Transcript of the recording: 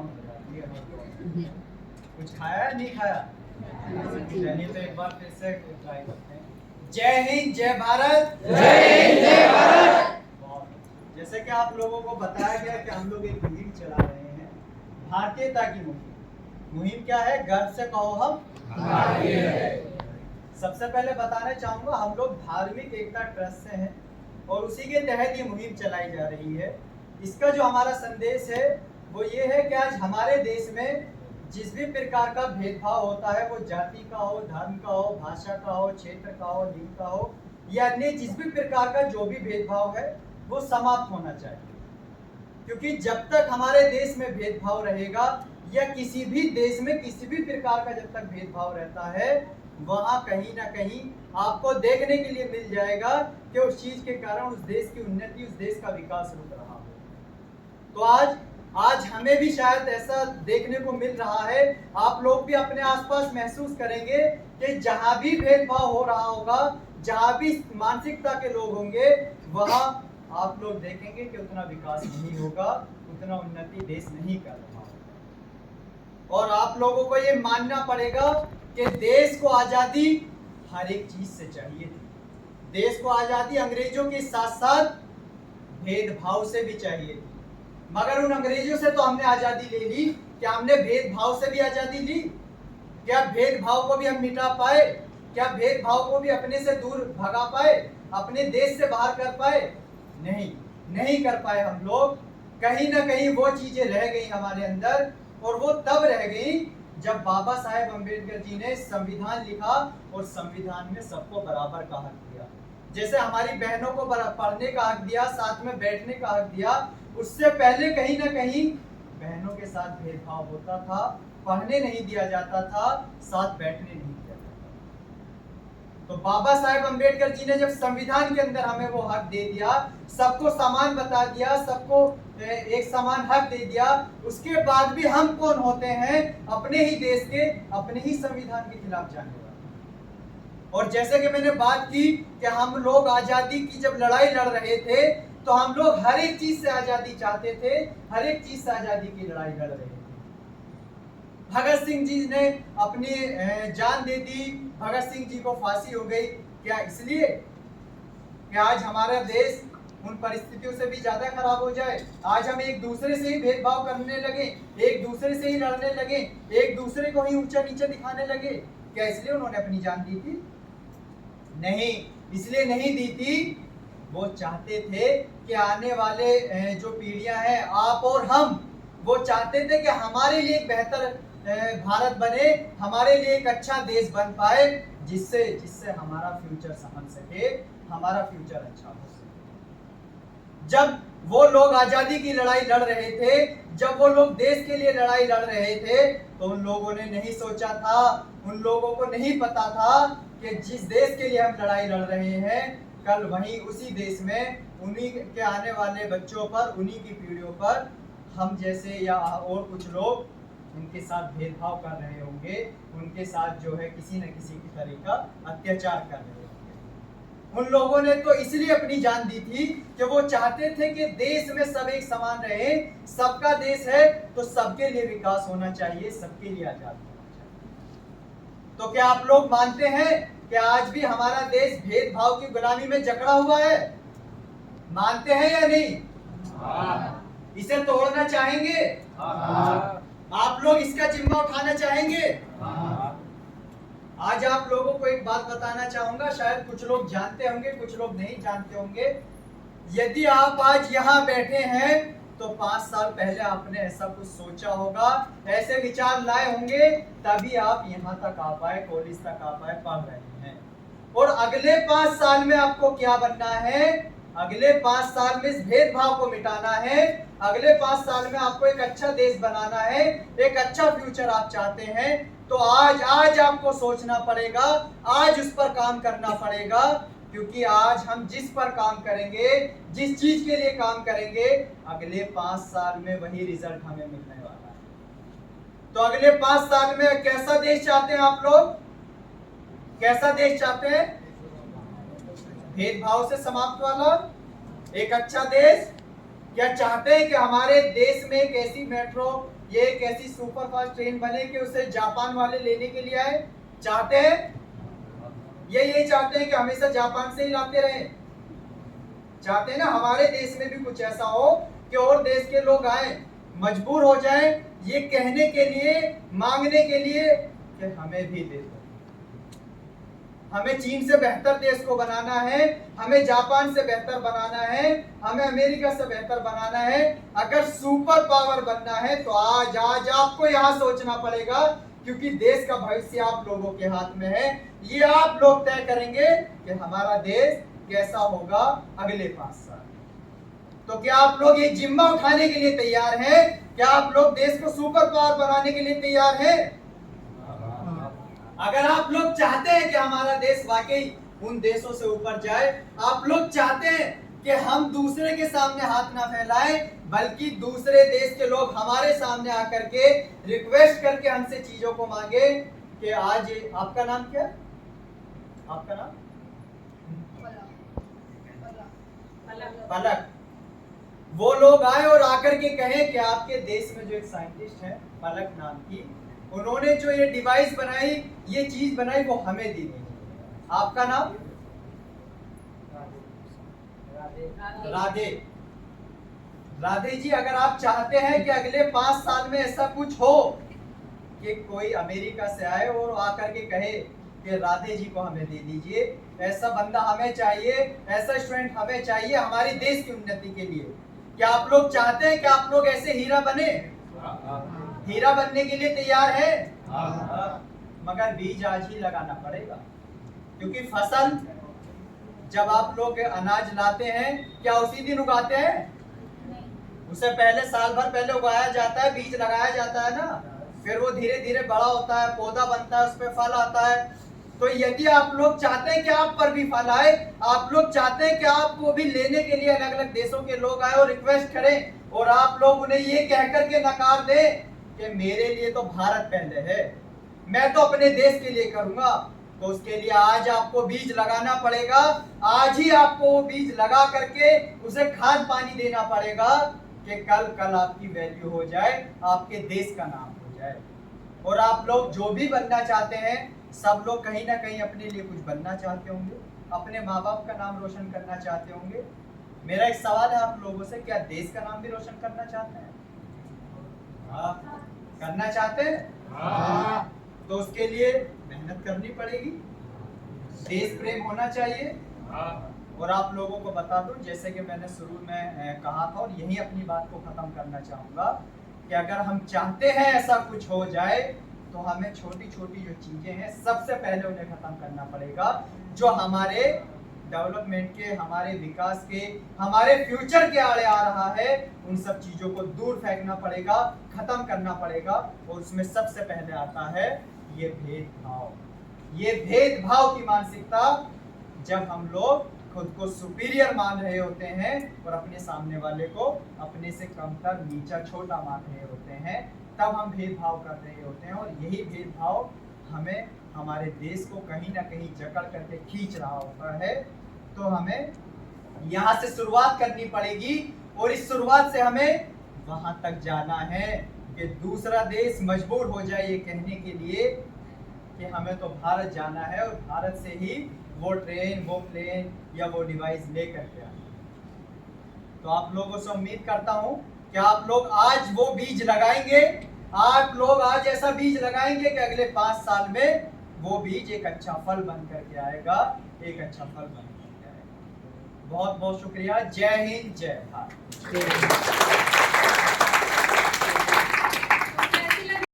Down हो जाती है। कुछ खाया है, नहीं खाया? चलिए तो एक बार फिर से ट्राई करते हैं। जय हिंद, जय भारत। जय हिंद, जय भारत। जैसे कि आप लोगों को बताया गया कि हम लोग एक मुहिम चला रहे हैं, भारतीयता की मुहिम। मुहिम क्या है? गर्व से कहो हम भारतीय हैं। सबसे पहले बताना चाहूंगा, हम लोग धार्मिक एकता ट्रस्ट से हैं और उसी के तहत ये मुहिम चलाई जा रही है। इसका जो हमारा संदेश है वो ये है कि आज हमारे देश में जिस भी प्रकार का भेदभाव होता है, वो जाति का हो, धर्म का हो, भाषा का हो, क्षेत्र का हो, लिंग का हो, या अन्य जिस भी प्रकार का जो भी भेदभाव है वो समाप्त होना चाहिए। क्योंकि जब तक हमारे देश में भेदभाव रहेगा या किसी भी देश में किसी भी प्रकार का जब तक भेदभाव रहता है, वहां कहीं ना कहीं आपको देखने के लिए मिल जाएगा कि उस चीज के कारण उस देश की उन्नति, उस देश का विकास रुक रहा हो। तो आज हमें भी शायद ऐसा देखने को मिल रहा है। आप लोग भी अपने आसपास महसूस करेंगे कि जहां भी भेदभाव हो रहा होगा, जहां भी मानसिकता के लोग होंगे, वहां आप लोग देखेंगे कि उतना विकास नहीं होगा, उतना उन्नति देश नहीं कर रहा होगा। और आप लोगों को ये मानना पड़ेगा कि देश को आजादी हर एक चीज से चाहिए थी। देश को आजादी अंग्रेजों के साथ साथ भेदभाव से भी चाहिए थी, मगर उन अंग्रेजों से तो हमने आजादी ले ली, क्या हमने भेदभाव से भी आजादी ली? क्या भेदभाव को भी हम मिटा पाए? क्या भेदभाव को भी अपने से दूर भगा पाए, अपने देश से बाहर कर पाए? नहीं कर पाए हम लोग। कहीं ना कहीं वो चीजें रह गई हमारे अंदर, और वो तब रह गई जब बाबा साहेब अम्बेडकर जी ने संविधान लिखा और संविधान में सबको बराबर का हक दिया। जैसे हमारी बहनों को पढ़ने का हक दिया, साथ में बैठने का हक दिया, उससे पहले कहीं ना कहीं बहनों के साथ भेदभाव होता था, पढ़ने नहीं दिया जाता था, साथ बैठने नहीं दिया जाता था। तो बाबा साहेब अम्बेडकर जी ने जब संविधान के अंदर हमें वो हक दे दिया, सबको समान बता दिया, सबको एक समान हक दे दिया, उसके बाद भी हम कौन होते हैं? अपने ही देश के, अपने ही संविधान के खिलाफ जाने वाले। और जैसे कि मैंने बात की कि हम लोग आजादी की जब लड़ाई लड़ रहे थे, तो हम लोग हर एक चीज से आजादी चाहते थे, हर एक चीज से आजादी की लड़ाई लड़ रहे थे। भगत सिंह जी ने अपनी जान दे दी, भगत सिंह जी को फांसी हो गई। क्या इसलिए कि आज हमारा देश उन परिस्थितियों से भी ज्यादा खराब हो जाए? आज हम एक दूसरे से ही भेदभाव करने लगे, एक दूसरे से ही लड़ने लगे, एक दूसरे को ही ऊंचा नीचा दिखाने लगे? क्या इसलिए उन्होंने अपनी जान दी थी? नहीं, इसलिए नहीं दी थी। वो चाहते थे कि आने वाले जो पीढ़ियां हैं, आप और हम, वो चाहते थे कि हमारे लिए एक बेहतर भारत बने, हमारे लिए एक अच्छा देश बन पाए, जिससे हमारा फ्यूचर समझ सके, हमारा फ्यूचर अच्छा हो सके। जब वो लोग आजादी की लड़ाई लड़ रहे थे, जब वो लोग देश के लिए लड़ाई लड़ रहे थे, तो उन लोगों ने नहीं सोचा था, उन लोगों को नहीं पता था कि जिस देश के लिए हम लड़ाई लड़ रहे हैं, कल वहीं उसी देश में उन्हीं के आने वाले बच्चों पर, उन्हीं की पीढ़ियों पर हम जैसे या और कुछ लोग उनके साथ भेदभाव कर रहे होंगे, उनके साथ जो है किसी न किसी की तरह का अत्याचार कर रहे होंगे। उन लोगों ने तो इसलिए अपनी जान दी थी कि वो चाहते थे कि देश में सब एक समान रहे, सबका देश है तो सबके लिए विकास होना चाहिए, सबके लिए आजाद होना चाहिए। तो क्या आप लोग मानते हैं कि आज भी हमारा देश भेदभाव की गुलामी में जकड़ा हुआ है? मानते हैं या नहीं? इसे तोड़ना चाहेंगे? आप लोग इसका जिम्मा उठाना चाहेंगे? आज आप लोगों को एक बात बताना चाहूंगा, शायद कुछ लोग जानते होंगे, कुछ लोग नहीं जानते होंगे। यदि आप आज यहाँ बैठे हैं तो 5 साल पहले आपने ऐसा कुछ सोचा होगा, ऐसे विचार लाए होंगे, तभी आप यहाँ तक आ पाए, कॉलेज तक आ पाए, पढ़ रहे हैं। और अगले 5 साल में आपको क्या बनना है? अगले 5 साल में इस भेदभाव को मिटाना है, अगले 5 साल में आपको एक अच्छा देश बनाना है, एक अच्छा फ्यूचर आप चाहते हैं, तो आज आपको सोचना पड़ेगा, आज उस पर काम करना पड़ेगा। क्योंकि आज हम जिस पर काम करेंगे, जिस चीज के लिए काम करेंगे, अगले 5 साल में वही रिजल्ट हमें मिलने वाला है। तो अगले 5 साल में कैसा देश चाहते हैं आप लोग? कैसा देश चाहते हैं? भेदभाव से समाप्त वाला एक अच्छा देश? क्या चाहते हैं कि हमारे देश में एक ऐसी मेट्रो ये एक ऐसी सुपर फास्ट ट्रेन बने कि उसे जापान वाले लेने के लिए आए? चाहते हैं? ये चाहते हैं कि हमेशा जापान से ही लाते रहे? चाहते हैं ना हमारे देश में भी कुछ ऐसा हो कि और देश के लोग आए, मजबूर हो जाए ये कहने के लिए, मांगने के लिए कि हमें भी दे दो। हमें चीन से बेहतर देश को बनाना है, हमें जापान से बेहतर बनाना है, हमें अमेरिका से बेहतर बनाना है। अगर सुपर पावर बनना है तो आज आपको यहाँ सोचना पड़ेगा, क्योंकि देश का भविष्य आप लोगों के हाथ में है। ये आप लोग तय करेंगे कि हमारा देश कैसा होगा अगले 5 साल। तो क्या आप लोग ये जिम्मा उठाने के लिए तैयार हैं? क्या आप लोग देश को सुपर पावर बनाने के लिए तैयार हैं? अगर आप लोग चाहते हैं कि हमारा देश वाकई उन देशों से ऊपर जाए, आप लोग चाहते हैं कि हम दूसरे के सामने हाथ ना फैलाएं, बल्कि दूसरे देश के लोग हमारे सामने आकर के रिक्वेस्ट करके हमसे चीजों को मांगे कि आज आपका नाम क्या है? आपका नाम पलक। वो लोग आए और आकर के कहें कि आपके देश में जो एक साइंटिस्ट है पलक नाम की, उन्होंने जो ये डिवाइस बनाई, ये चीज बनाई, वो हमें दी नहीं। आपका नाम? राधे। राधे जी, अगर आप चाहते हैं कि अगले 5 साल में ऐसा कुछ हो कि कोई अमेरिका से आए और आकर के कहे कि राधे जी को हमें दे दीजिए, ऐसा बंदा हमें चाहिए, ऐसा स्टूडेंट हमें चाहिए हमारी देश की उन्नति के लिए। क्या आप लोग चाहते हैं कि आप लोग ऐसे हीरा बने? हीरा बनने के लिए तैयार है? मगर बीज आज ही लगाना पड़ेगा, क्योंकि फसल जब आप लोग अनाज लाते हैं क्या उसी दिन उगाते हैं? उसे पहले साल भर पहले उगाया जाता है, बीज लगाया जाता है ना, फिर वो धीरे धीरे बड़ा होता है, पौधा बनता है, उस पर फल आता है। तो यदि आप लोग चाहते हैं कि आप पर भी फल आए, आप लोग चाहते हैं कि आपको भी लेने के लिए अलग अलग देशों के लोग आए और रिक्वेस्ट करें, और आप लोग उन्हें ये कह करके नकार दें कि मेरे लिए तो भारत पहले है, मैं तो अपने देश के लिए करूंगा, तो उसके लिए आज आपको बीज लगाना पड़ेगा। आज ही आपको वो बीज लगा करके उसे खाद पानी देना पड़ेगा कि कल आपकी वैल्यू हो जाए, आपके देश का नाम हो जाए। और आप लोग जो भी बनना चाहते हैं, सब लोग कहीं ना कहीं अपने लिए कुछ बनना चाहते होंगे, अपने माँ बाप का नाम रोशन करना चाहते होंगे। मेरा एक सवाल है आप लोगों से, क्या देश का नाम भी रोशन करना चाहते हैं? करना चाहते हैं? तो उसके लिए मेहनत करनी पड़ेगी, देश प्रेम होना चाहिए। और आप लोगों को बता दूं, जैसे कि मैंने शुरू में कहा था और यही अपनी बात को खत्म करना चाहूंगा, कि अगर हम चाहते हैं ऐसा कुछ हो जाए तो हमें छोटी छोटी जो चीजें हैं सबसे पहले उन्हें खत्म करना पड़ेगा, जो हमारे डेवलपमेंट के, हमारे विकास के, हमारे फ्यूचर के आड़े आ रहा है। उन सब चीजों को दूर फेंकना पड़ेगा, खत्म करना पड़ेगा। और उसमें सबसे पहले आता है ये भेदभाव। ये भेदभाव की मानसिकता, जब हम लोग खुद को सुपीरियर मान रहे होते हैं और अपने सामने वाले को अपने से कमतर, नीचा, छोटा मान रहे होते हैं, तब हम भेदभाव कर रहे होते हैं। और यही भेदभाव हमें हमारे देश को कहीं ना कहीं जकड़ करके खींच रहा होता है। तो हमें यहाँ से शुरुआत करनी पड़ेगी, और इस शुरुआत से हमें वहां तक जाना है कि दूसरा देश मजबूर हो जाए ये कहने के लिए कि हमें तो भारत जाना है, और भारत से ही वो ट्रेन, वो प्लेन या वो डिवाइस लेकर के आए। तो आप लोगों से उम्मीद करता हूं कि आप लोग आज वो बीज लगाएंगे, आप लोग आज ऐसा बीज लगाएंगे कि अगले 5 साल में वो बीज एक अच्छा फल बन करके आएगा, एक अच्छा फल बन करके आएगा। बहुत बहुत शुक्रिया। जय हिंद, जय भारत।